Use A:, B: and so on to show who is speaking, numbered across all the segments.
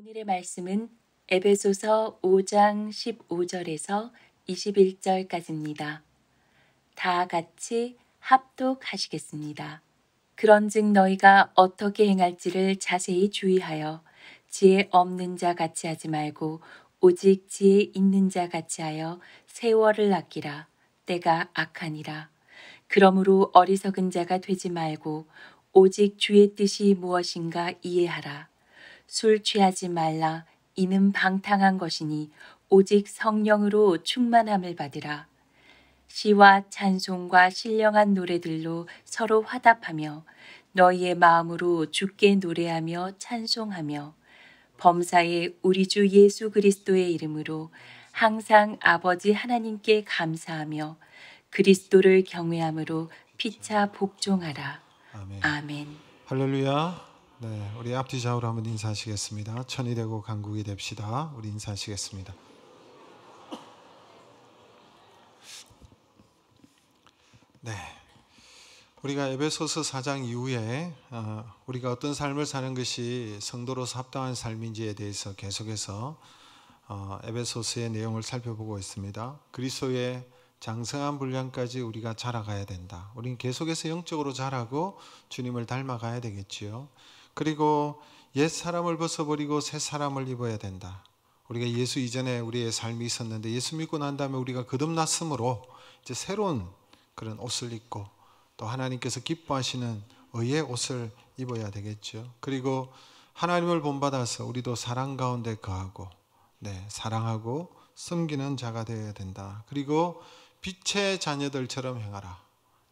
A: 오늘의 말씀은 에베소서 5장 15절에서 21절까지입니다. 다 같이 합독하시겠습니다. 그런즉 너희가 어떻게 행할지를 자세히 주의하여 지혜 없는 자 같이 하지 말고 오직 지혜 있는 자 같이 하여 세월을 아끼라. 때가 악하니라. 그러므로 어리석은 자가 되지 말고 오직 주의 뜻이 무엇인가 이해하라. 술 취하지 말라. 이는 방탕한 것이니 오직 성령으로 충만함을 받으라. 시와 찬송과 신령한 노래들로 서로 화답하며 너희의 마음으로 주께 노래하며 찬송하며 범사에 우리 주 예수 그리스도의 이름으로 항상 아버지 하나님께 감사하며 그리스도를 경외함으로 피차 복종하라.
B: 아멘.
A: 아멘.
B: 할렐루야. 네, 우리 앞뒤 좌우로 한번 인사하시겠습니다. 천이 되고 강국이 됩시다. 우리 인사하시겠습니다. 네, 우리가 에베소서 4장 이후에 우리가 어떤 삶을 사는 것이 성도로서 합당한 삶인지에 대해서 계속해서 에베소서의 내용을 살펴보고 있습니다. 그리스도의 장성한 분량까지 우리가 자라가야 된다. 우리는 계속해서 영적으로 자라고 주님을 닮아가야 되겠지요. 그리고 옛 사람을 벗어버리고 새 사람을 입어야 된다. 우리가 예수 이전에 우리의 삶이 있었는데 예수 믿고 난 다음에 우리가 거듭났으므로 이제 새로운 그런 옷을 입고 또 하나님께서 기뻐하시는 의의 옷을 입어야 되겠죠. 그리고 하나님을 본받아서 우리도 사랑 가운데 거하고 사랑하고 섬기는 자가 되어야 된다. 그리고 빛의 자녀들처럼 행하라.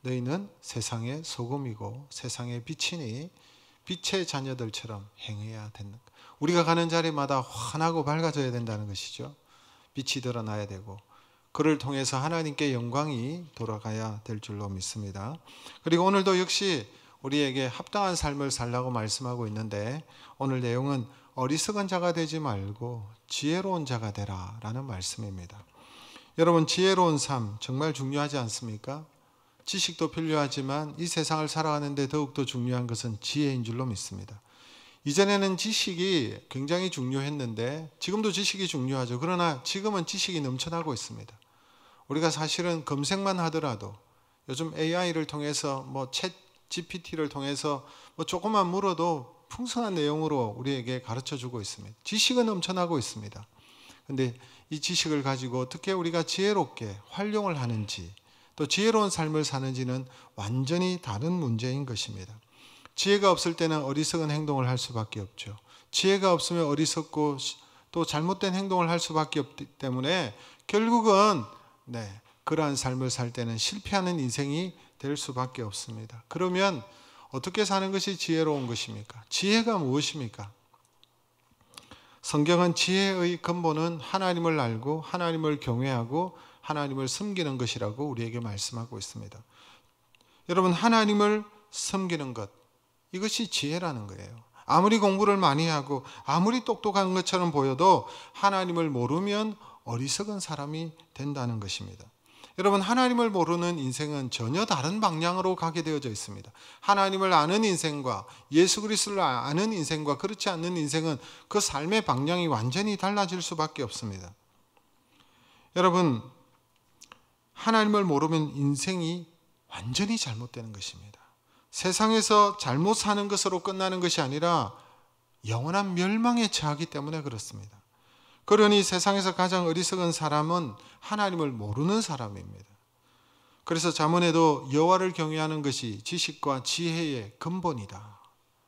B: 너희는 세상의 소금이고 세상의 빛이니 빛의 자녀들처럼 행해야 된다. 우리가 가는 자리마다 환하고 밝아져야 된다는 것이죠. 빛이 드러나야 되고 그를 통해서 하나님께 영광이 돌아가야 될 줄로 믿습니다. 그리고 오늘도 역시 우리에게 합당한 삶을 살라고 말씀하고 있는데 오늘 내용은 어리석은 자가 되지 말고 지혜로운 자가 되라 라는 말씀입니다. 여러분, 지혜로운 삶 정말 중요하지 않습니까? 지식도 필요하지만 이 세상을 살아가는데 더욱더 중요한 것은 지혜인 줄로 믿습니다. 이전에는 지식이 굉장히 중요했는데 지금도 지식이 중요하죠. 그러나 지금은 지식이 넘쳐나고 있습니다. 우리가 사실은 검색만 하더라도 요즘 AI를 통해서 챗 GPT를 통해서 조금만 물어도 풍성한 내용으로 우리에게 가르쳐주고 있습니다. 지식은 넘쳐나고 있습니다. 그런데 이 지식을 가지고 어떻게 우리가 지혜롭게 활용을 하는지 또 지혜로운 삶을 사는지는 완전히 다른 문제인 것입니다. 지혜가 없을 때는 어리석은 행동을 할 수밖에 없죠. 지혜가 없으면 어리석고 또 잘못된 행동을 할 수밖에 없기 때문에 결국은 그러한 삶을 살 때는 실패하는 인생이 될 수밖에 없습니다. 그러면 어떻게 사는 것이 지혜로운 것입니까? 지혜가 무엇입니까? 성경은 지혜의 근본은 하나님을 알고 하나님을 경외하고 하나님을 섬기는 것이라고 우리에게 말씀하고 있습니다. 여러분, 하나님을 섬기는 것, 이것이 지혜라는 거예요. 아무리 공부를 많이 하고 아무리 똑똑한 것처럼 보여도 하나님을 모르면 어리석은 사람이 된다는 것입니다. 여러분, 하나님을 모르는 인생은 전혀 다른 방향으로 가게 되어져 있습니다. 하나님을 아는 인생과 예수 그리스도를 아는 인생과 그렇지 않는 인생은 그 삶의 방향이 완전히 달라질 수밖에 없습니다. 여러분, 하나님을 모르면 인생이 완전히 잘못되는 것입니다. 세상에서 잘못 사는 것으로 끝나는 것이 아니라 영원한 멸망에 처하기 때문에 그렇습니다. 그러니 세상에서 가장 어리석은 사람은 하나님을 모르는 사람입니다. 그래서 잠언에도 여호와를 경외하는 것이 지식과 지혜의 근본이다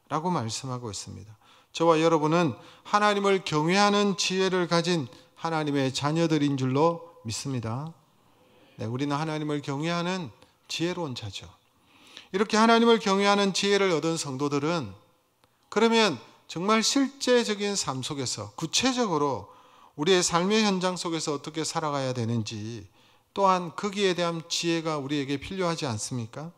B: 라고 말씀하고 있습니다. 저와 여러분은 하나님을 경외하는 지혜를 가진 하나님의 자녀들인 줄로 믿습니다. 우리는 하나님을 경외하는 지혜로운 자죠. 이렇게 하나님을 경외하는 지혜를 얻은 성도들은 그러면 정말 실제적인 삶 속에서 구체적으로 우리의 삶의 현장 속에서 어떻게 살아가야 되는지 또한 거기에 대한 지혜가 우리에게 필요하지 않습니까?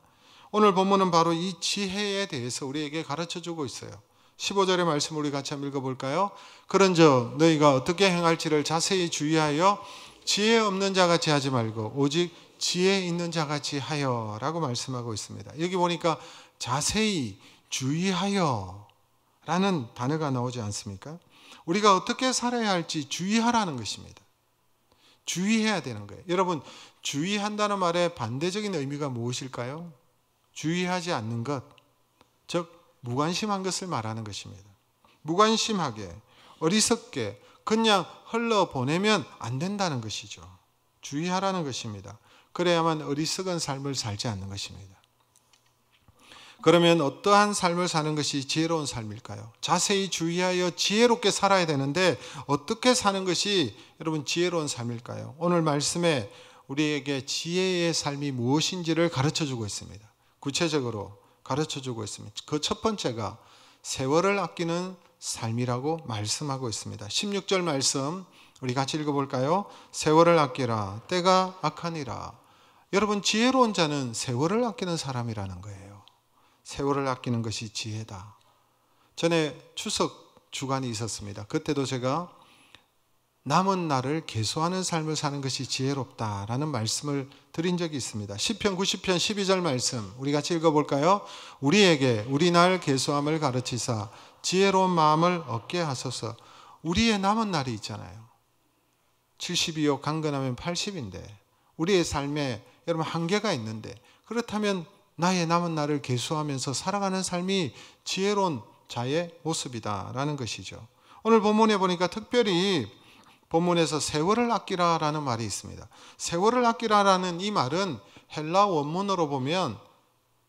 B: 오늘 본문은 바로 이 지혜에 대해서 우리에게 가르쳐주고 있어요. 15절의 말씀 우리 같이 한번 읽어볼까요? 그런즉 너희가 어떻게 행할지를 자세히 주의하여 지혜 없는 자같이 하지 말고 오직 지혜 있는 자같이 하여 라고 말씀하고 있습니다. 여기 보니까 자세히 주의하여 라는 단어가 나오지 않습니까? 우리가 어떻게 살아야 할지 주의하라는 것입니다. 주의해야 되는 거예요. 여러분, 주의한다는 말의 반대적인 의미가 무엇일까요? 주의하지 않는 것, 즉 무관심한 것을 말하는 것입니다. 무관심하게, 어리석게 그냥 흘러보내면 안 된다는 것이죠. 주의하라는 것입니다. 그래야만 어리석은 삶을 살지 않는 것입니다. 그러면 어떠한 삶을 사는 것이 지혜로운 삶일까요? 자세히 주의하여 지혜롭게 살아야 되는데 어떻게 사는 것이 여러분 지혜로운 삶일까요? 오늘 말씀에 우리에게 지혜의 삶이 무엇인지를 가르쳐주고 있습니다. 구체적으로 가르쳐주고 있습니다. 그 첫 번째가 세월을 아끼는 삶이라고 말씀하고 있습니다. 16절 말씀 우리 같이 읽어볼까요? 세월을 아끼라 때가 악하니라. 여러분, 지혜로운 자는 세월을 아끼는 사람이라는 거예요. 세월을 아끼는 것이 지혜다. 전에 추석 주간이 있었습니다. 그때도 제가 남은 날을 계수하는 삶을 사는 것이 지혜롭다라는 말씀을 드린 적이 있습니다. 시편 90편 12절 말씀 우리 같이 읽어볼까요? 우리에게 우리 날 계수함을 가르치사 지혜로운 마음을 얻게 하소서. 우리의 남은 날이 있잖아요. 72억 강건하면 80인데 우리의 삶에 여러분 한계가 있는데, 그렇다면 나의 남은 날을 계수하면서 살아가는 삶이 지혜로운 자의 모습이다라는 것이죠. 오늘 본문에 보니까 특별히 본문에서 세월을 아끼라라는 말이 있습니다. 세월을 아끼라라는 이 말은 헬라 원문으로 보면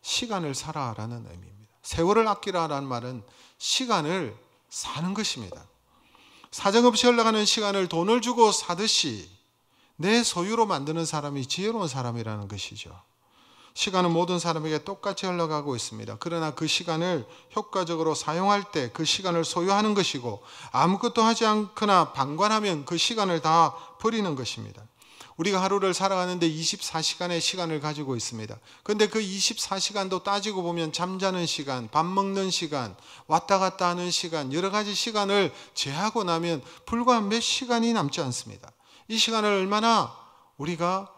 B: 시간을 살아라는 의미입니다. 세월을 아끼라라는 말은 시간을 사는 것입니다. 사정없이 흘러가는 시간을 돈을 주고 사듯이 내 소유로 만드는 사람이 지혜로운 사람이라는 것이죠. 시간은 모든 사람에게 똑같이 흘러가고 있습니다. 그러나 그 시간을 효과적으로 사용할 때 그 시간을 소유하는 것이고, 아무것도 하지 않거나 방관하면 그 시간을 다 버리는 것입니다. 우리가 하루를 살아가는데 24시간의 시간을 가지고 있습니다. 그런데 그 24시간도 따지고 보면 잠자는 시간, 밥 먹는 시간, 왔다 갔다 하는 시간, 여러 가지 시간을 제하고 나면 불과 몇 시간이 남지 않습니다. 이 시간을 얼마나 우리가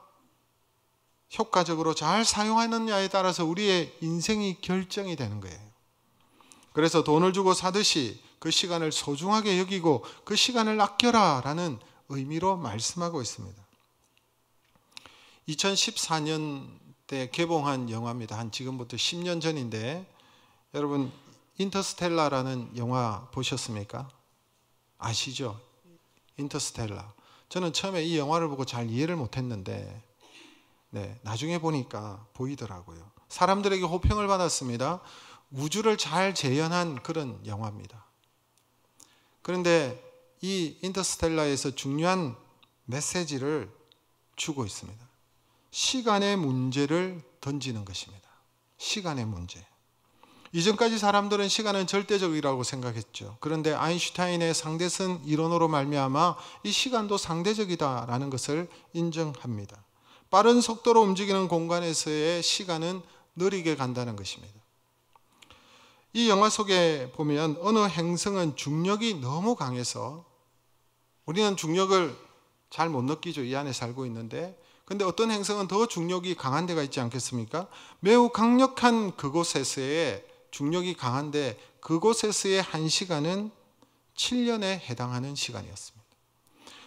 B: 효과적으로 잘 사용하느냐에 따라서 우리의 인생이 결정이 되는 거예요. 그래서 돈을 주고 사듯이 그 시간을 소중하게 여기고 그 시간을 아껴라 라는 의미로 말씀하고 있습니다. 2014년대 개봉한 영화입니다. 한 지금부터 10년 전인데, 여러분 인터스텔라라는 영화 보셨습니까? 아시죠? 인터스텔라. 저는 처음에 이 영화를 보고 잘 이해를 못했는데 나중에 보니까 보이더라고요. 사람들에게 호평을 받았습니다. 우주를 잘 재현한 그런 영화입니다. 그런데 이 인터스텔라에서 중요한 메시지를 주고 있습니다. 시간의 문제를 던지는 것입니다. 시간의 문제. 이전까지 사람들은 시간은 절대적이라고 생각했죠. 그런데 아인슈타인의 상대성 이론으로 말미암아 이 시간도 상대적이다라는 것을 인정합니다. 빠른 속도로 움직이는 공간에서의 시간은 느리게 간다는 것입니다. 이 영화 속에 보면 어느 행성은 중력이 너무 강해서 우리는 중력을 잘 못 느끼죠. 이 안에 살고 있는데, 근데 어떤 행성은 더 중력이 강한 데가 있지 않겠습니까? 매우 강력한 그곳에서의 중력이 강한데 그곳에서의 1시간은 7년에 해당하는 시간이었습니다.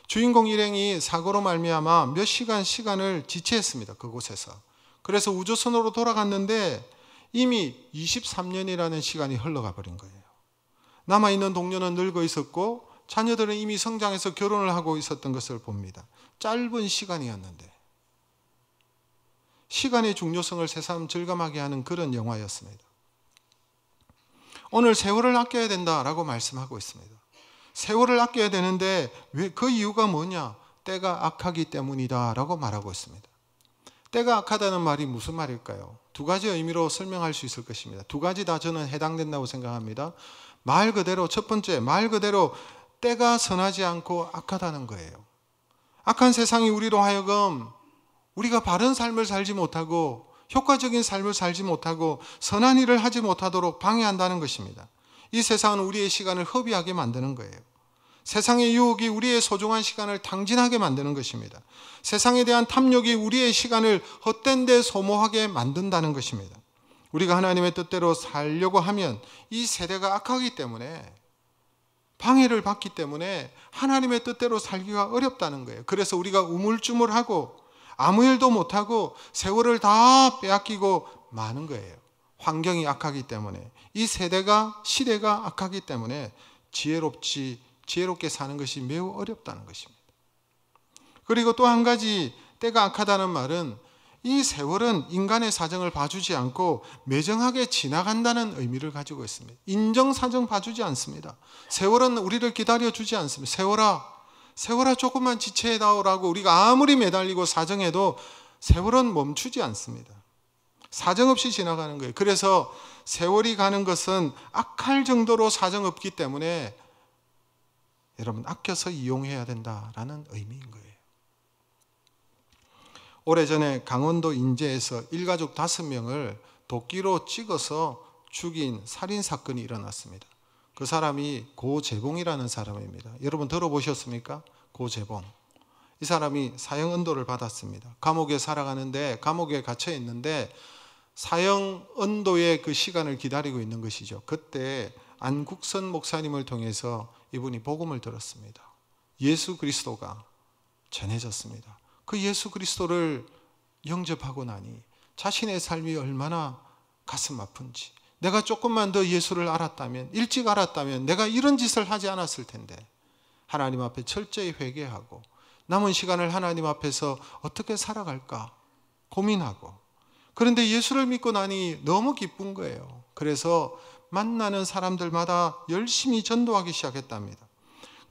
B: 주인공 일행이 사고로 말미암아 몇 시간을 지체했습니다. 그곳에서. 그래서 우주선으로 돌아갔는데 이미 23년이라는 시간이 흘러가 버린 거예요. 남아있는 동료는 늙어 있었고 자녀들은 이미 성장해서 결혼을 하고 있었던 것을 봅니다. 짧은 시간이었는데 시간의 중요성을 새삼 절감하게 하는 그런 영화였습니다. 오늘 세월을 아껴야 된다라고 말씀하고 있습니다. 세월을 아껴야 되는데 왜 그 이유가 뭐냐? 때가 악하기 때문이다 라고 말하고 있습니다. 때가 악하다는 말이 무슨 말일까요? 두 가지 의미로 설명할 수 있을 것입니다. 두 가지 다 저는 해당된다고 생각합니다. 말 그대로, 첫 번째, 말 그대로 때가 선하지 않고 악하다는 거예요. 악한 세상이 우리로 하여금 우리가 바른 삶을 살지 못하고 효과적인 삶을 살지 못하고 선한 일을 하지 못하도록 방해한다는 것입니다. 이 세상은 우리의 시간을 허비하게 만드는 거예요. 세상의 유혹이 우리의 소중한 시간을 탕진하게 만드는 것입니다. 세상에 대한 탐욕이 우리의 시간을 헛된 데 소모하게 만든다는 것입니다. 우리가 하나님의 뜻대로 살려고 하면 이 세대가 악하기 때문에 방해를 받기 때문에 하나님의 뜻대로 살기가 어렵다는 거예요. 그래서 우리가 우물쭈물하고 아무 일도 못하고 세월을 다 빼앗기고 마는 거예요. 환경이 악하기 때문에, 이 시대가 악하기 때문에 지혜롭게 사는 것이 매우 어렵다는 것입니다. 그리고 또 한 가지, 때가 악하다는 말은 이 세월은 인간의 사정을 봐주지 않고 매정하게 지나간다는 의미를 가지고 있습니다. 인정사정 봐주지 않습니다. 세월은 우리를 기다려주지 않습니다. 세월아 조금만 지체해다오라고 우리가 아무리 매달리고 사정해도 세월은 멈추지 않습니다. 사정없이 지나가는 거예요. 그래서 세월이 가는 것은 악할 정도로 사정 없기 때문에 여러분 아껴서 이용해야 된다라는 의미인 거예요. 오래전에 강원도 인제에서 일가족 5명을 도끼로 찍어서 죽인 살인사건이 일어났습니다. 그 사람이 고재봉이라는 사람입니다. 여러분 들어보셨습니까? 고재봉. 이 사람이 사형 언도를 받았습니다. 감옥에 살아가는데, 감옥에 갇혀 있는데 사형 언도의 그 시간을 기다리고 있는 것이죠. 그때 안국선 목사님을 통해서 이분이 복음을 들었습니다. 예수 그리스도가 전해졌습니다. 그 예수 그리스도를 영접하고 나니 자신의 삶이 얼마나 가슴 아픈지, 내가 조금만 더 예수를 알았다면, 일찍 알았다면 내가 이런 짓을 하지 않았을 텐데, 하나님 앞에 철저히 회개하고 남은 시간을 하나님 앞에서 어떻게 살아갈까 고민하고, 그런데 예수를 믿고 나니 너무 기쁜 거예요. 그래서 만나는 사람들마다 열심히 전도하기 시작했답니다.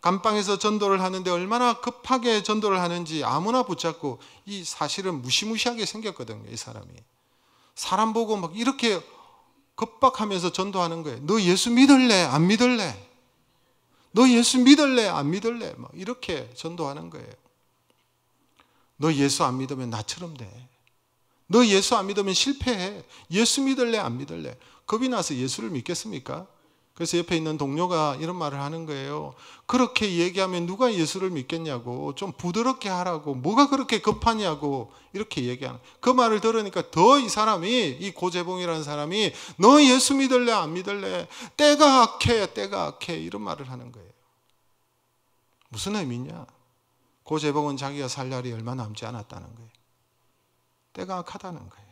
B: 감방에서 전도를 하는데 얼마나 급하게 전도를 하는지 아무나 붙잡고, 이 사실은 무시무시하게 생겼거든요. 이 사람이 사람 보고 막 이렇게 급박하면서 전도하는 거예요. 너 예수 믿을래? 안 믿을래? 너 예수 믿을래? 안 믿을래? 막 이렇게 전도하는 거예요. 너 예수 안 믿으면 나처럼 돼. 너 예수 안 믿으면 실패해. 예수 믿을래? 안 믿을래? 겁이 나서 예수를 믿겠습니까? 그래서 옆에 있는 동료가 이런 말을 하는 거예요. 그렇게 얘기하면 누가 예수를 믿겠냐고, 좀 부드럽게 하라고, 뭐가 그렇게 급하냐고 이렇게 얘기하는. 그 말을 들으니까 더 이 사람이, 이 고재봉이라는 사람이 너 예수 믿을래? 안 믿을래? 때가 악해 이런 말을 하는 거예요. 무슨 의미냐? 고재봉은 자기가 살 날이 얼마 남지 않았다는 거예요. 때가 악하다는 거예요.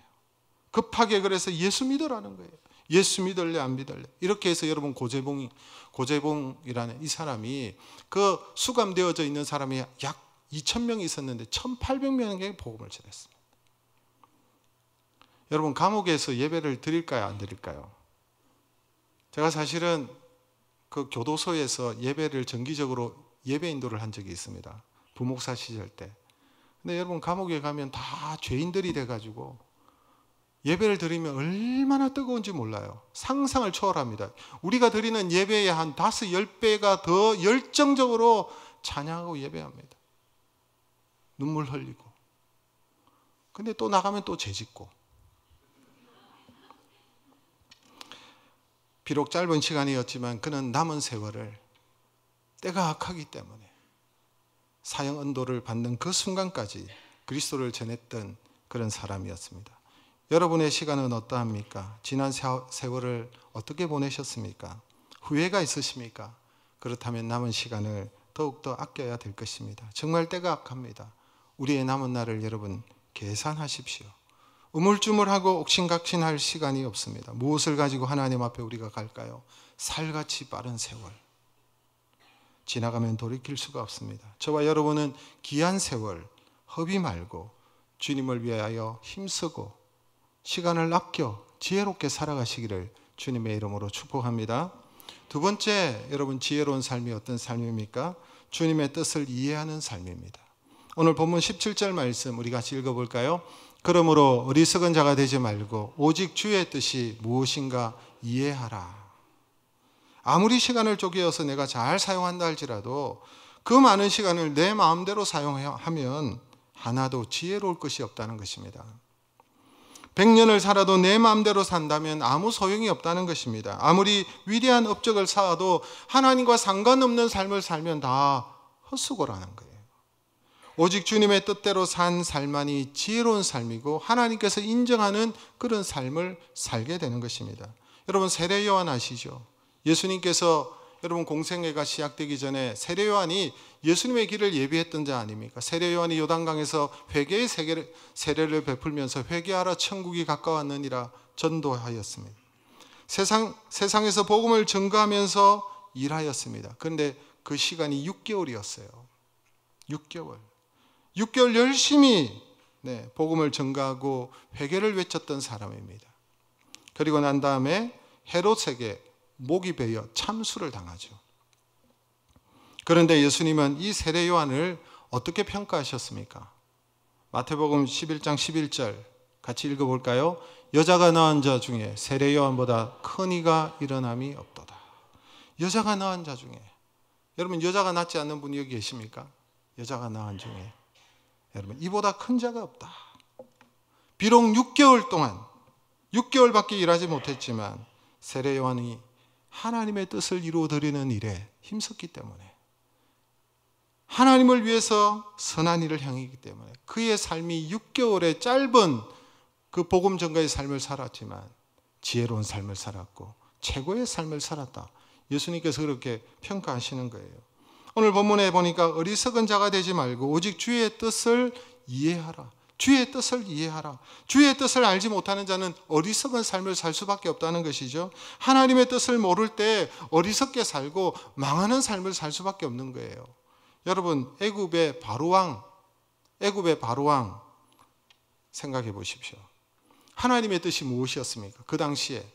B: 급하게 그래서 예수 믿으라는 거예요. 예수 믿을래? 안 믿을래? 이렇게 해서 여러분 고재봉이라는 이 사람이, 그 수감되어져 있는 사람이 약 2,000명이 있었는데 1,800명에게 복음을 전했습니다. 여러분 감옥에서 예배를 드릴까요? 안 드릴까요? 제가 사실은 그 교도소에서 예배를 정기적으로 예배 인도를 한 적이 있습니다. 부목사 시절 때. 근데 여러분 감옥에 가면 다 죄인들이 돼가지고 예배를 드리면 얼마나 뜨거운지 몰라요. 상상을 초월합니다. 우리가 드리는 예배의 한 5, 10배가 더 열정적으로 찬양하고 예배합니다. 눈물 흘리고. 근데 또 나가면 또 죄짓고. 비록 짧은 시간이었지만 그는 남은 세월을 때가 악하기 때문에 사형 언도를 받는 그 순간까지 그리스도를 전했던 그런 사람이었습니다. 여러분의 시간은 어떠합니까? 지난 세월을 어떻게 보내셨습니까? 후회가 있으십니까? 그렇다면 남은 시간을 더욱더 아껴야 될 것입니다. 정말 때가 악합니다. 우리의 남은 날을 여러분 계산하십시오. 우물쭈물하고 옥신각신할 시간이 없습니다. 무엇을 가지고 하나님 앞에 우리가 갈까요? 살같이 빠른 세월. 지나가면 돌이킬 수가 없습니다. 저와 여러분은 귀한 세월 허비 말고 주님을 위하여 힘쓰고 시간을 아껴 지혜롭게 살아가시기를 주님의 이름으로 축복합니다. 두 번째, 여러분 지혜로운 삶이 어떤 삶입니까? 주님의 뜻을 이해하는 삶입니다. 오늘 본문 17절 말씀 우리 같이 읽어볼까요? 그러므로 어리석은 자가 되지 말고 오직 주의 뜻이 무엇인가 이해하라. 아무리 시간을 쪼개어서 내가 잘 사용한다 할지라도 그 많은 시간을 내 마음대로 사용하면 하나도 지혜로울 것이 없다는 것입니다. 100년을 살아도 내 마음대로 산다면 아무 소용이 없다는 것입니다. 아무리 위대한 업적을 쌓아도 하나님과 상관없는 삶을 살면 다 헛수고라는 거예요. 오직 주님의 뜻대로 산 삶만이 지혜로운 삶이고 하나님께서 인정하는 그런 삶을 살게 되는 것입니다. 여러분 세례 요한 아시죠? 예수님께서 여러분 공생애가 시작되기 전에 세례 요한이 예수님의 길을 예비했던 자 아닙니까? 세례 요한이 요단강에서 회개의 세례를 베풀면서 회개하라 천국이 가까웠느니라 전도하였습니다. 세상에서 복음을 전가하면서 일하였습니다. 그런데 그 시간이 6개월이었어요. 6개월 열심히 복음을 전가하고 회개를 외쳤던 사람입니다. 그리고 난 다음에 헤롯에게 목이 베어 참수를 당하죠. 그런데 예수님은 이 세례 요한을 어떻게 평가하셨습니까? 마태복음 11장 11절 같이 읽어볼까요? 여자가 낳은 자 중에 세례 요한보다 큰 이가 일어남이 없도다. 여자가 낳은 자 중에, 여러분 여자가 낳지 않는 분이 여기 계십니까? 여자가 낳은 중에 여러분 이보다 큰 자가 없다. 비록 6개월 동안 6개월밖에 일하지 못했지만 세례 요한이 하나님의 뜻을 이루어드리는 일에 힘썼기 때문에, 하나님을 위해서 선한 일을 향했기 때문에 그의 삶이 6개월의 짧은 그 복음 전가의 삶을 살았지만 지혜로운 삶을 살았고 최고의 삶을 살았다. 예수님께서 그렇게 평가하시는 거예요. 오늘 본문에 보니까 어리석은 자가 되지 말고 오직 주의 뜻을 이해하라. 주의 뜻을 이해하라. 주의 뜻을 알지 못하는 자는 어리석은 삶을 살 수밖에 없다는 것이죠. 하나님의 뜻을 모를 때 어리석게 살고 망하는 삶을 살 수밖에 없는 거예요. 여러분 애굽의 바로왕 생각해 보십시오. 하나님의 뜻이 무엇이었습니까? 그 당시에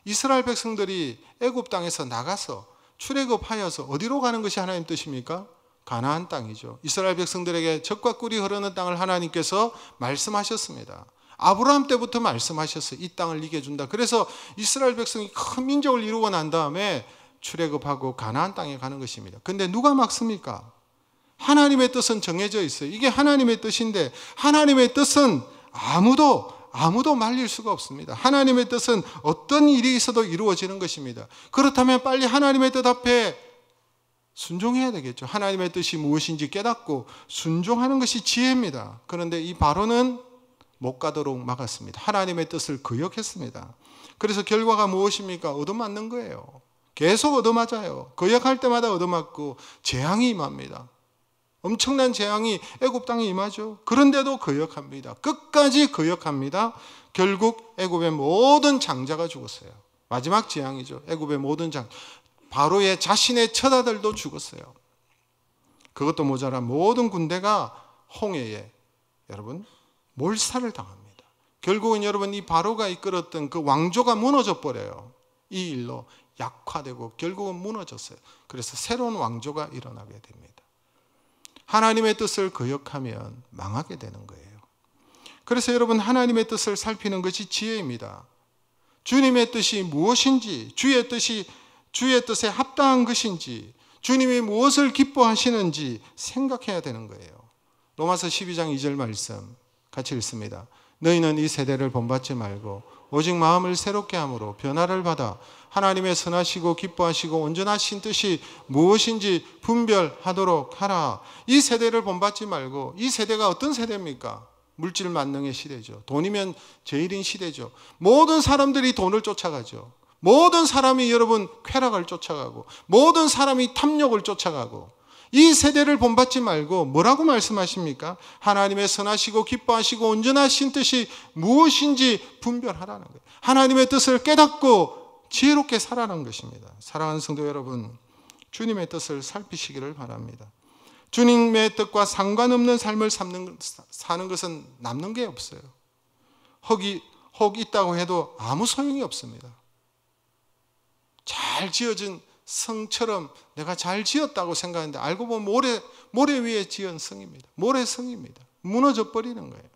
B: 이스라엘 백성들이 애굽 땅에서 나가서 출애굽하여서 어디로 가는 것이 하나님의 뜻입니까? 가나안 땅이죠. 이스라엘 백성들에게 젖과 꿀이 흐르는 땅을 하나님께서 말씀하셨습니다. 아브라함 때부터 말씀하셨어요. 이 땅을 이겨 준다. 그래서 이스라엘 백성이 큰 민족을 이루고 난 다음에 출애굽하고 가나안 땅에 가는 것입니다. 근데 누가 막습니까? 하나님의 뜻은 정해져 있어요. 이게 하나님의 뜻인데 하나님의 뜻은 아무도 말릴 수가 없습니다. 하나님의 뜻은 어떤 일이 있어도 이루어지는 것입니다. 그렇다면 빨리 하나님의 뜻 앞에 순종해야 되겠죠. 하나님의 뜻이 무엇인지 깨닫고 순종하는 것이 지혜입니다. 그런데 이 바로는 못 가도록 막았습니다. 하나님의 뜻을 거역했습니다. 그래서 결과가 무엇입니까? 얻어맞는 거예요. 계속 얻어맞아요. 거역할 때마다 얻어맞고 재앙이 임합니다. 엄청난 재앙이 애굽 땅에 임하죠. 그런데도 거역합니다. 끝까지 거역합니다. 결국 애굽의 모든 장자가 죽었어요. 마지막 재앙이죠. 애굽의 모든 바로의 자신의 처자들도 죽었어요. 그것도 모자라 모든 군대가 홍해에 여러분 몰살을 당합니다. 결국은 여러분 이 바로가 이끌었던 그 왕조가 무너져 버려요. 이 일로 약화되고 결국은 무너졌어요. 그래서 새로운 왕조가 일어나게 됩니다. 하나님의 뜻을 거역하면 망하게 되는 거예요. 그래서 여러분 하나님의 뜻을 살피는 것이 지혜입니다. 주님의 뜻이 무엇인지, 주의 뜻에 합당한 것인지, 주님이 무엇을 기뻐하시는지 생각해야 되는 거예요. 로마서 12장 2절 말씀 같이 읽습니다. 너희는 이 세대를 본받지 말고 오직 마음을 새롭게 함으로 변화를 받아 하나님의 선하시고 기뻐하시고 온전하신 뜻이 무엇인지 분별하도록 하라. 이 세대를 본받지 말고, 이 세대가 어떤 세대입니까? 물질 만능의 시대죠. 돈이면 제일인 시대죠. 모든 사람들이 돈을 쫓아가죠. 모든 사람이 여러분 쾌락을 쫓아가고 모든 사람이 탐욕을 쫓아가고, 이 세대를 본받지 말고 뭐라고 말씀하십니까? 하나님의 선하시고 기뻐하시고 온전하신 뜻이 무엇인지 분별하라는 거예요. 하나님의 뜻을 깨닫고 지혜롭게 살아가는 것입니다. 사랑하는 성도 여러분, 주님의 뜻을 살피시기를 바랍니다. 주님의 뜻과 상관없는 삶을 사는 것은 남는 게 없어요. 혹 있다고 해도 아무 소용이 없습니다. 잘 지어진 성처럼 내가 잘 지었다고 생각하는데 알고 보면 모래 위에 지은 성입니다. 모래성입니다. 무너져 버리는 거예요.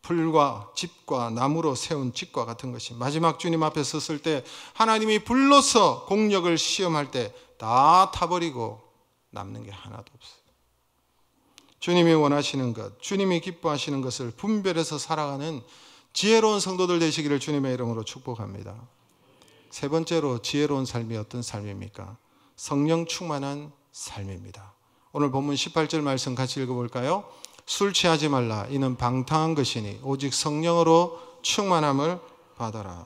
B: 풀과 집과 나무로 세운 집과 같은 것이 마지막 주님 앞에 섰을 때 하나님이 불러서 공력을 시험할 때 다 타버리고 남는 게 하나도 없어요. 주님이 원하시는 것, 주님이 기뻐하시는 것을 분별해서 살아가는 지혜로운 성도들 되시기를 주님의 이름으로 축복합니다. 세 번째로 지혜로운 삶이 어떤 삶입니까? 성령 충만한 삶입니다. 오늘 본문 18절 말씀 같이 읽어볼까요? 술 취하지 말라. 이는 방탕한 것이니 오직 성령으로 충만함을 받아라.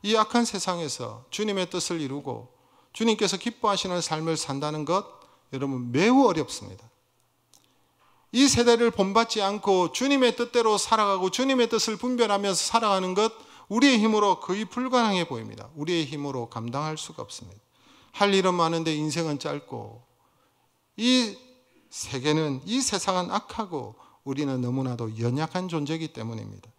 B: 이 악한 세상에서 주님의 뜻을 이루고 주님께서 기뻐하시는 삶을 산다는 것, 여러분 매우 어렵습니다. 이 세대를 본받지 않고 주님의 뜻대로 살아가고 주님의 뜻을 분별하면서 살아가는 것, 우리의 힘으로 거의 불가능해 보입니다. 우리의 힘으로 감당할 수가 없습니다. 할 일은 많은데 인생은 짧고, 이 세계는, 이 세상은 악하고 우리는 너무나도 연약한 존재이기 때문입니다.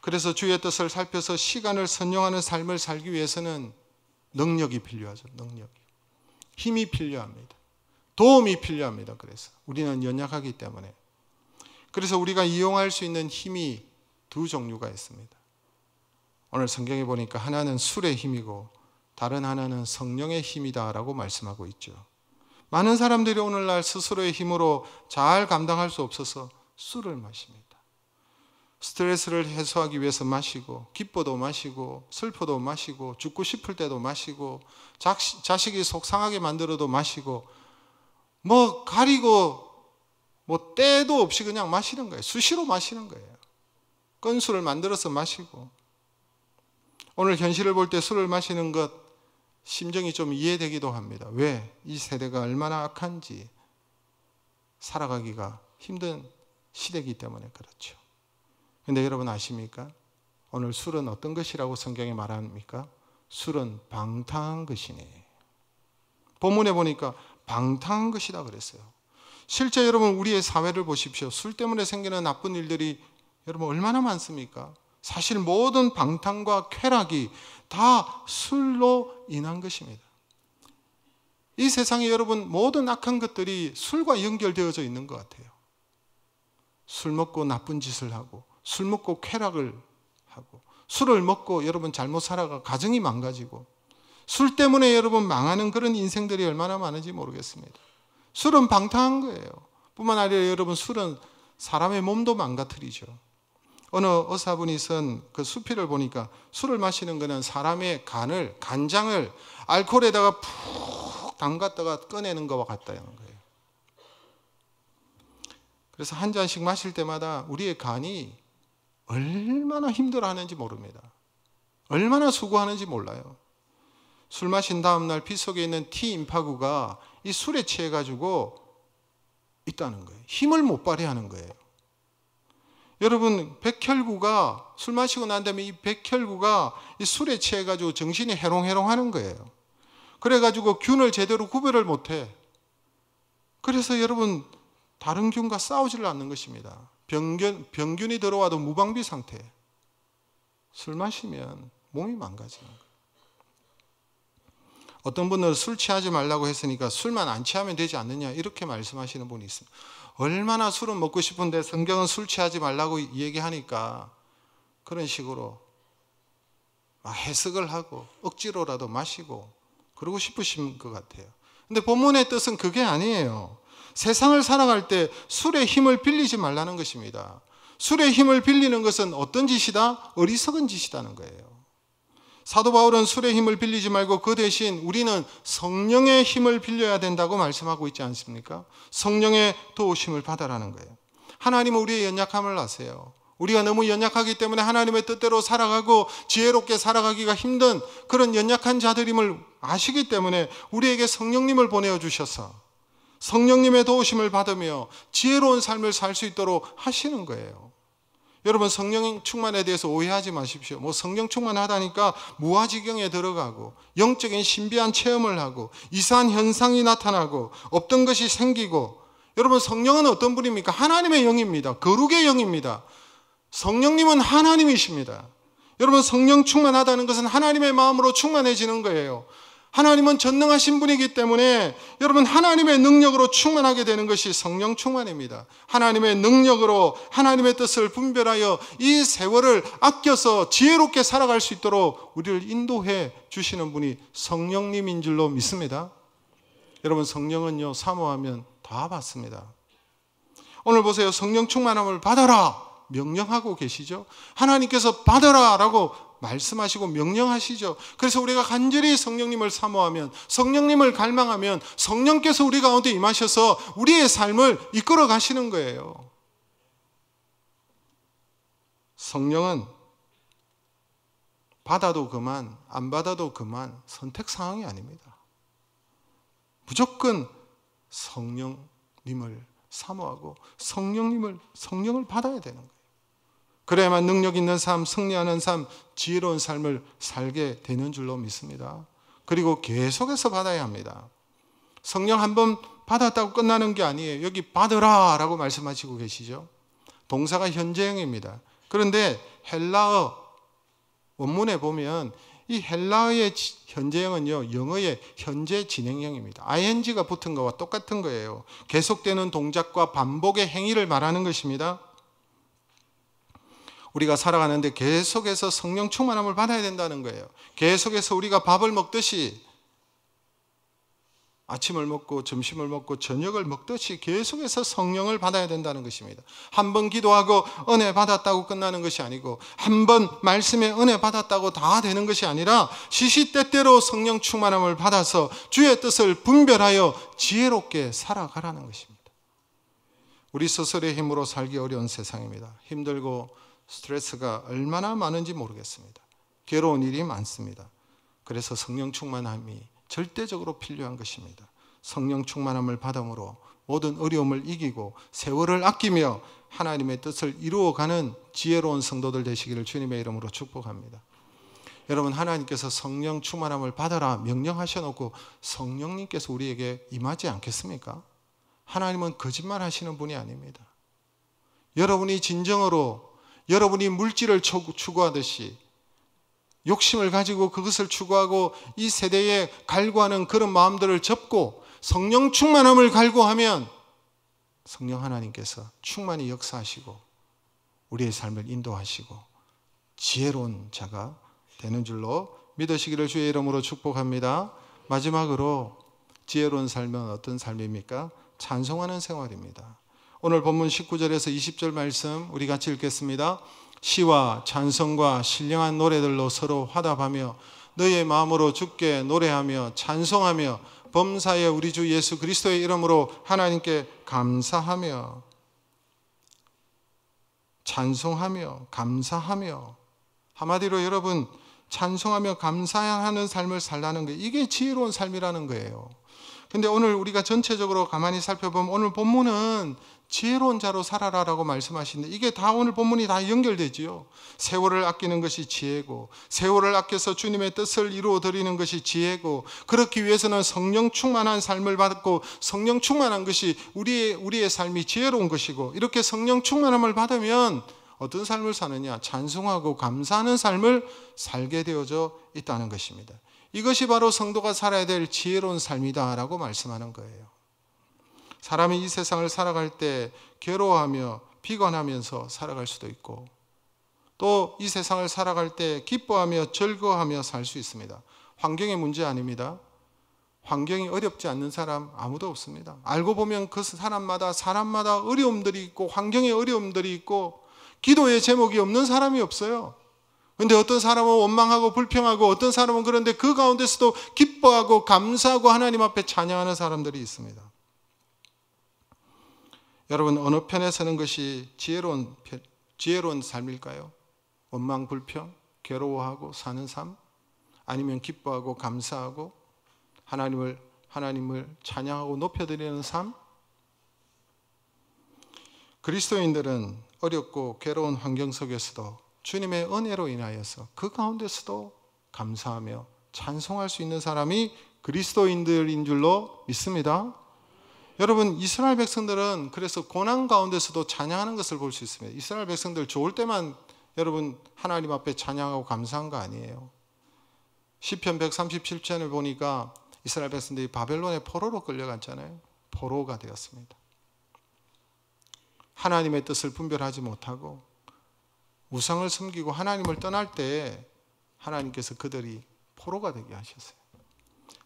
B: 그래서 주의 뜻을 살펴서 시간을 선용하는 삶을 살기 위해서는 능력이 필요하죠. 능력. 힘이 필요합니다. 도움이 필요합니다. 그래서 우리는 연약하기 때문에. 그래서 우리가 이용할 수 있는 힘이 두 종류가 있습니다. 오늘 성경에 보니까 하나는 술의 힘이고 다른 하나는 성령의 힘이다라고 말씀하고 있죠. 많은 사람들이 오늘날 스스로의 힘으로 잘 감당할 수 없어서 술을 마십니다. 스트레스를 해소하기 위해서 마시고, 기뻐도 마시고, 슬퍼도 마시고, 죽고 싶을 때도 마시고, 자식이 속상하게 만들어도 마시고, 뭐 가리고 뭐 때도 없이 그냥 마시는 거예요. 수시로 마시는 거예요. 건술을 만들어서 마시고. 오늘 현실을 볼 때 술을 마시는 것 심정이 좀 이해되기도 합니다. 왜? 이 세대가 얼마나 악한지 살아가기가 힘든 시대이기 때문에 그렇죠. 근데 여러분 아십니까? 오늘 술은 어떤 것이라고 성경에 말합니까? 술은 방탕한 것이네. 본문에 보니까 방탕한 것이다 그랬어요. 실제 여러분 우리의 사회를 보십시오. 술 때문에 생기는 나쁜 일들이 여러분 얼마나 많습니까? 사실 모든 방탕과 쾌락이 다 술로 인한 것입니다. 이 세상에 여러분 모든 악한 것들이 술과 연결되어져 있는 것 같아요. 술 먹고 나쁜 짓을 하고, 술 먹고 쾌락을 하고, 술을 먹고 여러분 잘못 살아가 가정이 망가지고, 술 때문에 여러분 망하는 그런 인생들이 얼마나 많은지 모르겠습니다. 술은 방탕한 거예요. 뿐만 아니라 여러분 술은 사람의 몸도 망가뜨리죠. 어느 의사분이 쓴 그 수필을 보니까 술을 마시는 것은 사람의 간장을 알코올에다가 푹 담갔다가 꺼내는 것과 같다는 거예요. 그래서 한 잔씩 마실 때마다 우리의 간이 얼마나 힘들어하는지 모릅니다. 얼마나 수고하는지 몰라요. 술 마신 다음 날 피 속에 있는 T임파구가 이 술에 취해가지고 있다는 거예요. 힘을 못 발휘하는 거예요. 여러분 백혈구가 술 마시고 난 다음에 이 백혈구가 이 술에 취해가지고 정신이 해롱해롱 하는 거예요. 그래가지고 균을 제대로 구별을 못해. 그래서 여러분 다른 균과 싸우지를 않는 것입니다. 병균이 들어와도 무방비 상태. 술 마시면 몸이 망가지는 거예요. 어떤 분은 술 취하지 말라고 했으니까 술만 안 취하면 되지 않느냐 이렇게 말씀하시는 분이 있습니다. 얼마나 술은 먹고 싶은데 성경은 술 취하지 말라고 얘기하니까 그런 식으로 해석을 하고 억지로라도 마시고 그러고 싶으신 것 같아요. 근데 본문의 뜻은 그게 아니에요. 세상을 살아갈 때 술의 힘을 빌리지 말라는 것입니다. 술의 힘을 빌리는 것은 어떤 짓이다? 어리석은 짓이라는 거예요. 사도 바울은 술의 힘을 빌리지 말고 그 대신 우리는 성령의 힘을 빌려야 된다고 말씀하고 있지 않습니까? 성령의 도우심을 받아라는 거예요. 하나님은 우리의 연약함을 아세요. 우리가 너무 연약하기 때문에 하나님의 뜻대로 살아가고 지혜롭게 살아가기가 힘든 그런 연약한 자들임을 아시기 때문에 우리에게 성령님을 보내주셔서 성령님의 도우심을 받으며 지혜로운 삶을 살 수 있도록 하시는 거예요. 여러분 성령 충만에 대해서 오해하지 마십시오. 뭐 성령 충만하다니까 무아지경에 들어가고 영적인 신비한 체험을 하고 이상한 현상이 나타나고 없던 것이 생기고. 여러분 성령은 어떤 분입니까? 하나님의 영입니다. 거룩의 영입니다. 성령님은 하나님이십니다. 여러분 성령 충만하다는 것은 하나님의 마음으로 충만해지는 거예요. 하나님은 전능하신 분이기 때문에 여러분 하나님의 능력으로 충만하게 되는 것이 성령 충만입니다. 하나님의 능력으로 하나님의 뜻을 분별하여 이 세월을 아껴서 지혜롭게 살아갈 수 있도록 우리를 인도해 주시는 분이 성령님인 줄로 믿습니다. 여러분 성령은요 사모하면 다 받습니다. 오늘 보세요. 성령 충만함을 받아라 명령하고 계시죠. 하나님께서 받아라 라고 말씀하시고 명령하시죠. 그래서 우리가 간절히 성령님을 사모하면, 성령님을 갈망하면 성령께서 우리 가운데 임하셔서 우리의 삶을 이끌어 가시는 거예요. 성령은 받아도 그만 안 받아도 그만 선택사항이 아닙니다. 무조건 성령님을 사모하고 성령을 받아야 되는 거예요. 그래야만 능력 있는 삶, 승리하는 삶, 지혜로운 삶을 살게 되는 줄로 믿습니다. 그리고 계속해서 받아야 합니다. 성령 한번 받았다고 끝나는 게 아니에요. 여기 받으라 라고 말씀하시고 계시죠. 동사가 현재형입니다. 그런데 헬라어 원문에 보면 이 헬라어의 현재형은요, 영어의 현재 진행형입니다. ing가 붙은 거와 똑같은 거예요. 계속되는 동작과 반복의 행위를 말하는 것입니다. 우리가 살아가는데 계속해서 성령 충만함을 받아야 된다는 거예요. 계속해서 우리가 밥을 먹듯이 아침을 먹고 점심을 먹고 저녁을 먹듯이 계속해서 성령을 받아야 된다는 것입니다. 한 번 기도하고 은혜 받았다고 끝나는 것이 아니고, 한 번 말씀에 은혜 받았다고 다 되는 것이 아니라 시시때때로 성령 충만함을 받아서 주의 뜻을 분별하여 지혜롭게 살아가라는 것입니다. 우리 스스로의 힘으로 살기 어려운 세상입니다. 힘들고 스트레스가 얼마나 많은지 모르겠습니다. 괴로운 일이 많습니다. 그래서 성령 충만함이 절대적으로 필요한 것입니다. 성령 충만함을 받음으로 모든 어려움을 이기고 세월을 아끼며 하나님의 뜻을 이루어가는 지혜로운 성도들 되시기를 주님의 이름으로 축복합니다. 여러분, 하나님께서 성령 충만함을 받아라 명령하셔놓고 성령님께서 우리에게 임하지 않겠습니까? 하나님은 거짓말 하시는 분이 아닙니다. 여러분이 진정으로 여러분이 물질을 추구하듯이 욕심을 가지고 그것을 추구하고 이 세대에 갈구하는 그런 마음들을 접고 성령 충만함을 갈구하면 성령 하나님께서 충만히 역사하시고 우리의 삶을 인도하시고 지혜로운 자가 되는 줄로 믿으시기를 주의 이름으로 축복합니다. 마지막으로 지혜로운 삶은 어떤 삶입니까? 찬송하는 생활입니다. 오늘 본문 19절에서 20절 말씀 우리 같이 읽겠습니다. 시와 찬송과 신령한 노래들로 서로 화답하며 너의 마음으로 주께 노래하며 찬송하며 범사의 우리 주 예수 그리스도의 이름으로 하나님께 감사하며 찬송하며 감사하며, 한마디로 여러분 찬송하며 감사하는 삶을 살라는 거예요. 이게 지혜로운 삶이라는 거예요. 근데 오늘 우리가 전체적으로 가만히 살펴보면 오늘 본문은 지혜로운 자로 살아라라고 말씀하시는데 이게 다 오늘 본문이 다 연결되지요. 세월을 아끼는 것이 지혜고, 세월을 아껴서 주님의 뜻을 이루어 드리는 것이 지혜고, 그렇기 위해서는 성령 충만한 삶을 받고 성령 충만한 것이 우리의 삶이 지혜로운 것이고, 이렇게 성령 충만함을 받으면 어떤 삶을 사느냐? 찬송하고 감사하는 삶을 살게 되어져 있다는 것입니다. 이것이 바로 성도가 살아야 될 지혜로운 삶이다라고 말씀하는 거예요. 사람이 이 세상을 살아갈 때 괴로워하며 비관하면서 살아갈 수도 있고, 또 이 세상을 살아갈 때 기뻐하며 즐거워하며 살 수 있습니다. 환경의 문제 아닙니다. 환경이 어렵지 않는 사람 아무도 없습니다. 알고 보면 그 사람마다 어려움들이 있고 환경에 어려움들이 있고 기도의 제목이 없는 사람이 없어요. 그런데 어떤 사람은 원망하고 불평하고, 어떤 사람은 그런데 그 가운데서도 기뻐하고 감사하고 하나님 앞에 찬양하는 사람들이 있습니다. 여러분, 어느 편에 서는 것이 지혜로운 삶일까요? 원망, 불평, 괴로워하고 사는 삶? 아니면 기뻐하고 감사하고 하나님을 찬양하고 높여드리는 삶? 그리스도인들은 어렵고 괴로운 환경 속에서도 주님의 은혜로 인하여서 그 가운데서도 감사하며 찬송할 수 있는 사람이 그리스도인들인 줄로 믿습니다. 여러분, 이스라엘 백성들은 그래서 고난 가운데서도 찬양하는 것을 볼 수 있습니다. 이스라엘 백성들 좋을 때만 여러분 하나님 앞에 찬양하고 감사한 거 아니에요. 시편 137편을 보니까 이스라엘 백성들이 바벨론의 포로로 끌려갔잖아요. 포로가 되었습니다. 하나님의 뜻을 분별하지 못하고 우상을 섬기고 하나님을 떠날 때 하나님께서 그들이 포로가 되게 하셨어요.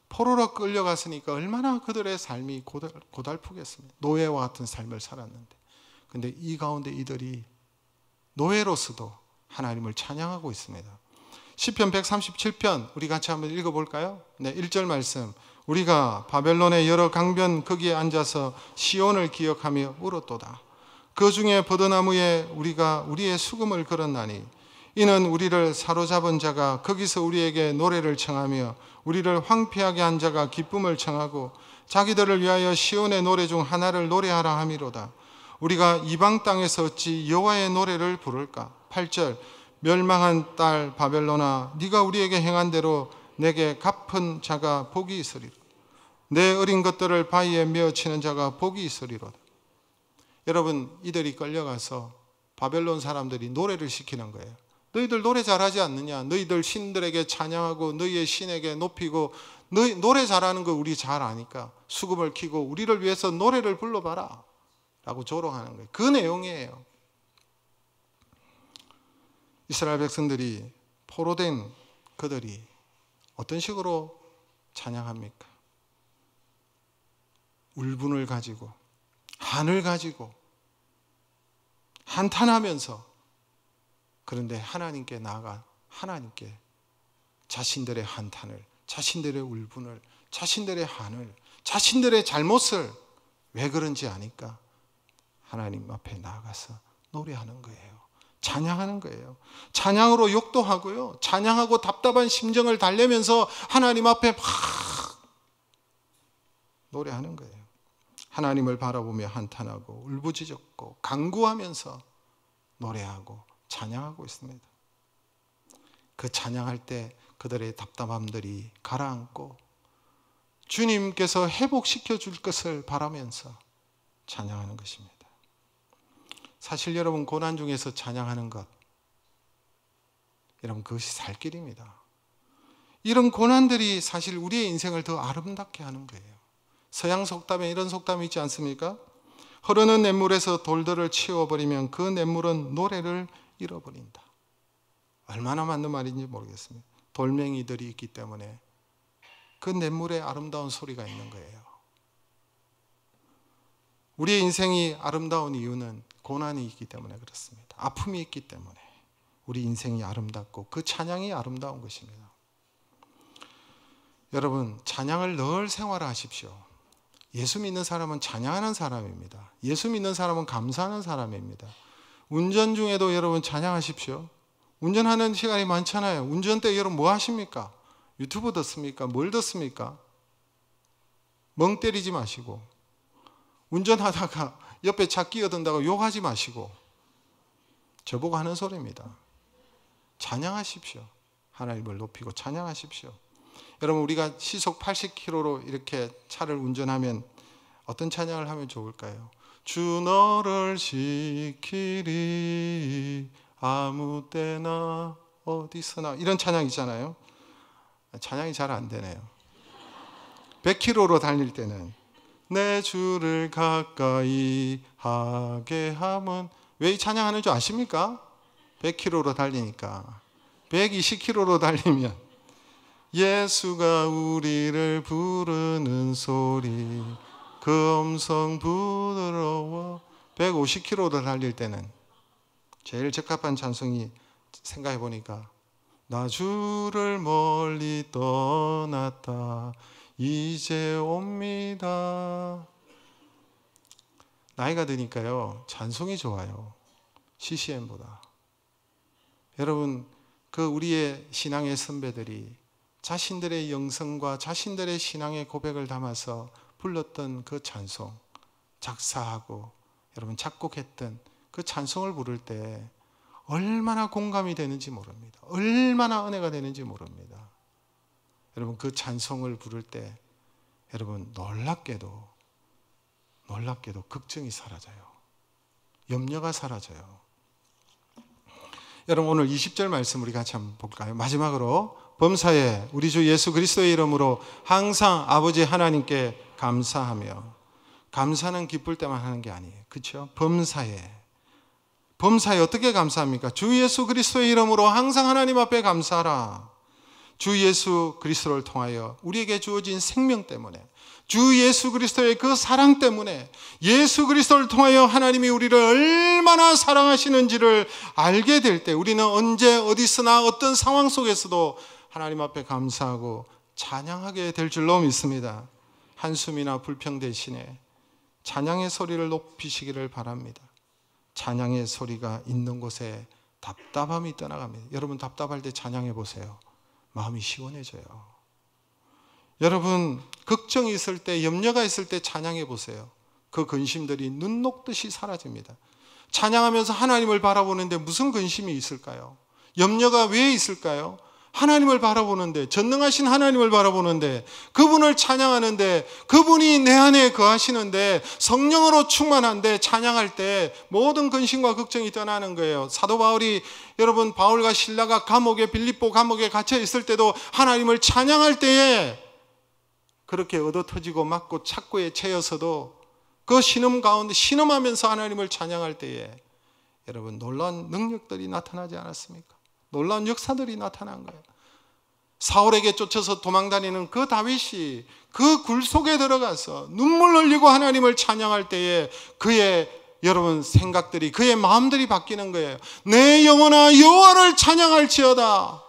B: 포로로 끌려갔으니까 얼마나 그들의 삶이 고달프겠습니까? 노예와 같은 삶을 살았는데, 근데 이 가운데 이들이 노예로서도 하나님을 찬양하고 있습니다. 시편 137편 우리 같이 한번 읽어볼까요? 네, 1절 말씀. 우리가 바벨론의 여러 강변 거기에 앉아서 시온을 기억하며 울었도다. 그 중에 버드나무에 우리가 우리의 수금을 걸었나니 이는 우리를 사로잡은 자가 거기서 우리에게 노래를 청하며 우리를 황폐하게 한 자가 기쁨을 청하고 자기들을 위하여 시온의 노래 중 하나를 노래하라 함이로다. 우리가 이방 땅에서 어찌 여호와의 노래를 부를까? 8절 멸망한 딸 바벨론아, 네가 우리에게 행한 대로 내게 갚은 자가 복이 있으리라. 내 어린 것들을 바위에 메어치는 자가 복이 있으리로다. 여러분, 이들이 끌려가서 바벨론 사람들이 노래를 시키는 거예요. 너희들 노래 잘하지 않느냐? 너희들 신들에게 찬양하고 너희의 신에게 높이고, 너희 노래 잘하는 거 우리 잘 아니까 수금을 키고 우리를 위해서 노래를 불러봐라 라고 조롱하는 거예요. 그 내용이에요. 이스라엘 백성들이 포로된 그들이 어떤 식으로 찬양합니까? 울분을 가지고, 한을 가지고 한탄하면서, 그런데 하나님께 나아가 하나님께 자신들의 한탄을, 자신들의 울분을, 자신들의 한을, 자신들의 잘못을 왜 그런지 아니까 하나님 앞에 나아가서 노래하는 거예요. 찬양하는 거예요. 찬양으로 욕도 하고요, 찬양하고 답답한 심정을 달래면서 하나님 앞에 막 노래하는 거예요. 하나님을 바라보며 한탄하고 울부짖었고 간구하면서 노래하고 찬양하고 있습니다. 그 찬양할 때 그들의 답답함들이 가라앉고 주님께서 회복시켜 줄 것을 바라면서 찬양하는 것입니다. 사실 여러분, 고난 중에서 찬양하는 것, 여러분, 그것이 살 길입니다. 이런 고난들이 사실 우리의 인생을 더 아름답게 하는 거예요. 서양 속담에 이런 속담이 있지 않습니까? 흐르는 냇물에서 돌들을 치워버리면 그 냇물은 노래를 잃어버린다. 얼마나 맞는 말인지 모르겠습니다. 돌멩이들이 있기 때문에 그 냇물에 아름다운 소리가 있는 거예요. 우리의 인생이 아름다운 이유는 고난이 있기 때문에 그렇습니다. 아픔이 있기 때문에 우리 인생이 아름답고 그 찬양이 아름다운 것입니다. 여러분, 찬양을 늘 생활하십시오. 예수 믿는 사람은 찬양하는 사람입니다. 예수 믿는 사람은 감사하는 사람입니다. 운전 중에도 여러분 찬양하십시오. 운전하는 시간이 많잖아요. 운전대 여러분 뭐 하십니까? 유튜브 듣습니까? 뭘 듣습니까? 멍 때리지 마시고, 운전하다가 옆에 차 끼어든다고 욕하지 마시고, 저보고 하는 소리입니다. 찬양하십시오. 하나님을 높이고 찬양하십시오. 여러분, 우리가 시속 80km로 이렇게 차를 운전하면 어떤 찬양을 하면 좋을까요? 주 너를 지키리 아무 때나 어디서나, 이런 찬양 있잖아요. 찬양이 잘 안 되네요. 100km로 달릴 때는 내 주를 가까이 하게 함은, 왜 이 찬양하는 줄 아십니까? 100km로 달리니까. 120km로 달리면 예수가 우리를 부르는 소리 그 음성 부드러워. 150km로 달릴 때는 제일 적합한 찬송이, 생각해 보니까 나 주를 멀리 떠났다 이제 옵니다. 나이가 드니까요, 찬송이 좋아요, CCM보다. 여러분, 그 우리의 신앙의 선배들이 자신들의 영성과 자신들의 신앙의 고백을 담아서 불렀던 그 찬송, 작사하고 여러분 작곡했던 그 찬송을 부를 때 얼마나 공감이 되는지 모릅니다. 얼마나 은혜가 되는지 모릅니다. 여러분, 그 찬송을 부를 때 여러분 놀랍게도 걱정이 사라져요. 염려가 사라져요. 여러분, 오늘 20절 말씀 우리 같이 한번 볼까요? 마지막으로, 범사에 우리 주 예수 그리스도의 이름으로 항상 아버지 하나님께 감사하며, 감사는 기쁠 때만 하는 게 아니에요. 그렇죠? 범사에 어떻게 감사합니까? 주 예수 그리스도의 이름으로 항상 하나님 앞에 감사하라. 주 예수 그리스도를 통하여 우리에게 주어진 생명 때문에, 주 예수 그리스도의 그 사랑 때문에, 예수 그리스도를 통하여 하나님이 우리를 얼마나 사랑하시는지를 알게 될 때 우리는 언제 어디서나 어떤 상황 속에서도 하나님 앞에 감사하고 찬양하게 될 줄로 믿습니다. 한숨이나 불평 대신에 찬양의 소리를 높이시기를 바랍니다. 찬양의 소리가 있는 곳에 답답함이 떠나갑니다. 여러분, 답답할 때 찬양해 보세요. 마음이 시원해져요. 여러분 걱정이 있을 때, 염려가 있을 때 찬양해 보세요. 그 근심들이 눈 녹듯이 사라집니다. 찬양하면서 하나님을 바라보는데 무슨 근심이 있을까요? 염려가 왜 있을까요? 하나님을 바라보는데, 전능하신 하나님을 바라보는데, 그분을 찬양하는데, 그분이 내 안에 거하시는데, 성령으로 충만한데 찬양할 때 모든 근심과 걱정이 떠나는 거예요. 사도 바울이, 여러분 바울과 실라가 감옥에, 빌립보 감옥에 갇혀 있을 때도 하나님을 찬양할 때에 그렇게 얻어터지고 맞고 착고에 채여서도 그 신음 가운데 신음하면서 하나님을 찬양할 때에 여러분 놀라운 능력들이 나타나지 않았습니까? 놀라운 역사들이 나타난 거예요. 사울에게 쫓아서 도망다니는 그 다윗이 그 굴 속에 들어가서 눈물 흘리고 하나님을 찬양할 때에 그의 여러분 생각들이, 그의 마음들이 바뀌는 거예요. 내 영혼아 여호와를 찬양할지어다.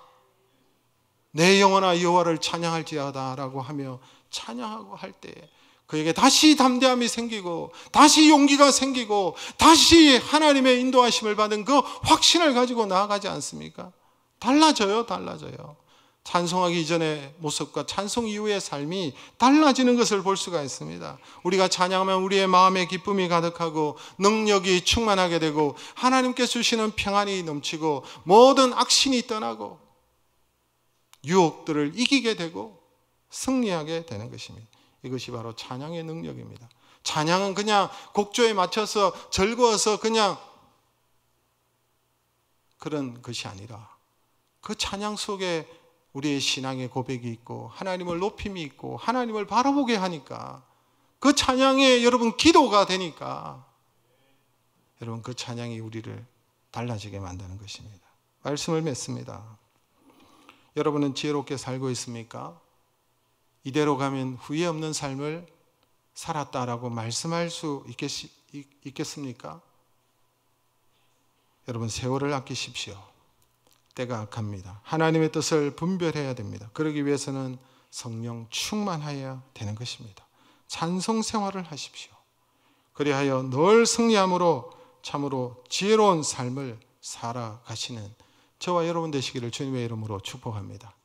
B: 내 영혼아 여호와를 찬양할지어다 라고 하며 찬양하고 할 때에 그에게 다시 담대함이 생기고 다시 용기가 생기고 다시 하나님의 인도하심을 받은 그 확신을 가지고 나아가지 않습니까? 달라져요. 찬송하기 이전의 모습과 찬송 이후의 삶이 달라지는 것을 볼 수가 있습니다. 우리가 찬양하면 우리의 마음에 기쁨이 가득하고 능력이 충만하게 되고 하나님께 주시는 평안이 넘치고 모든 악신이 떠나고 유혹들을 이기게 되고 승리하게 되는 것입니다. 이것이 바로 찬양의 능력입니다. 찬양은 그냥 곡조에 맞춰서 즐거워서 그냥 그런 것이 아니라 그 찬양 속에 우리의 신앙의 고백이 있고 하나님을 높임이 있고 하나님을 바라보게 하니까 그 찬양에 여러분 기도가 되니까 여러분 그 찬양이 우리를 달라지게 만드는 것입니다. 말씀을 맺습니다. 여러분은 지혜롭게 살고 있습니까? 이대로 가면 후회 없는 삶을 살았다라고 말씀할 수 있겠습니까? 여러분 세월을 아끼십시오. 때가 악합니다. 하나님의 뜻을 분별해야 됩니다. 그러기 위해서는 성령 충만하여야 되는 것입니다. 찬송 생활을 하십시오. 그리하여 늘 승리함으로 참으로 지혜로운 삶을 살아가시는 저와 여러분 되시기를 주님의 이름으로 축복합니다.